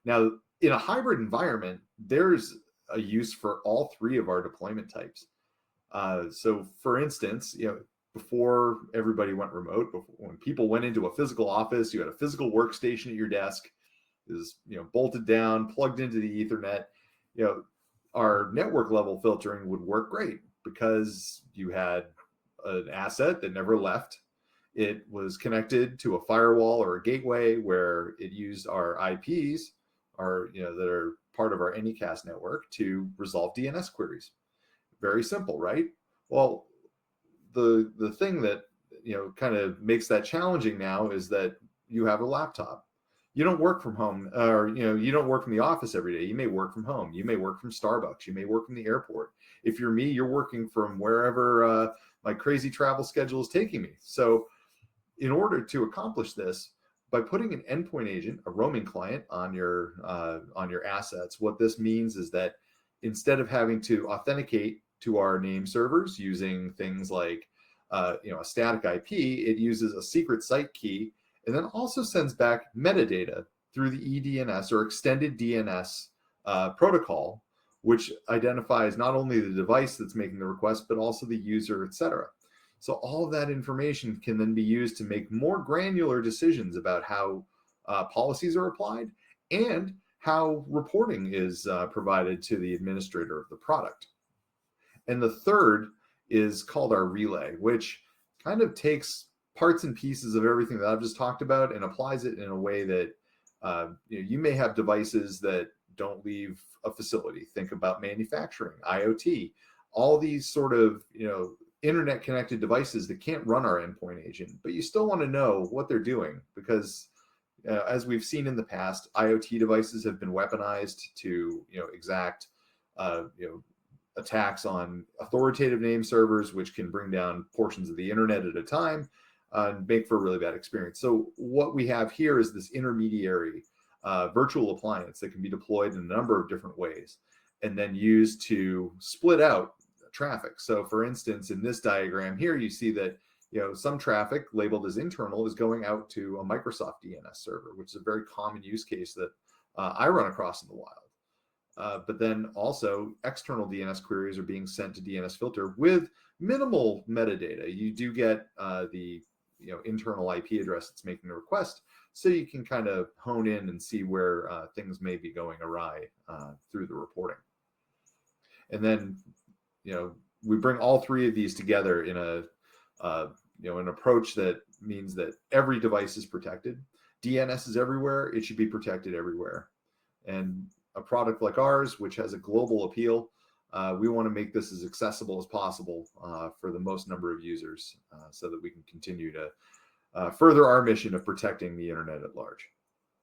Now, in a hybrid environment, there's a use for all three of our deployment types. So for instance, before everybody went remote, when people went into a physical office, you had a physical workstation at your desk, is bolted down, plugged into the Ethernet. Our network level filtering would work great because you had an asset that never left. It was connected to a firewall or a gateway where it used our IPs, that are part of our Anycast network, to resolve DNS queries. Very simple, right? Well, the thing that kind of makes that challenging now is that you have a laptop. You don't work from home, or you don't work from the office every day. You may work from home. You may work from Starbucks. You may work from the airport. If you're me, you're working from wherever my crazy travel schedule is taking me. So in order to accomplish this, by putting an endpoint agent, a roaming client, on your assets, what this means is that instead of having to authenticate to our name servers using things like a static IP, it uses a secret site key and then also sends back metadata through the eDNS or extended DNS protocol, which identifies not only the device that's making the request, but also the user, etc. So all of that information can then be used to make more granular decisions about how policies are applied and how reporting is provided to the administrator of the product. And the third is called our relay, which kind of takes parts and pieces of everything that I've just talked about and applies it in a way that you may have devices that don't leave a facility. Think about manufacturing, IoT, all these sort of internet connected devices that can't run our endpoint agent, but you still want to know what they're doing because as we've seen in the past, IoT devices have been weaponized to exact attacks on authoritative name servers, which can bring down portions of the internet at a time and make for a really bad experience. So what we have here is this intermediary virtual appliance that can be deployed in a number of different ways and then used to split out traffic. So for instance, in this diagram here, you see that some traffic labeled as internal is going out to a Microsoft DNS server, which is a very common use case that I run across in the wild. But then also external DNS queries are being sent to DNSFilter with minimal metadata. You do get the internal IP address that's making the request, so you can kind of hone in and see where things may be going awry through the reporting. And then we bring all three of these together in an approach that means that every device is protected. DNS is everywhere. It should be protected everywhere. And a product like ours, which has a global appeal, we want to make this as accessible as possible for the most number of users so that we can continue to further our mission of protecting the internet at large.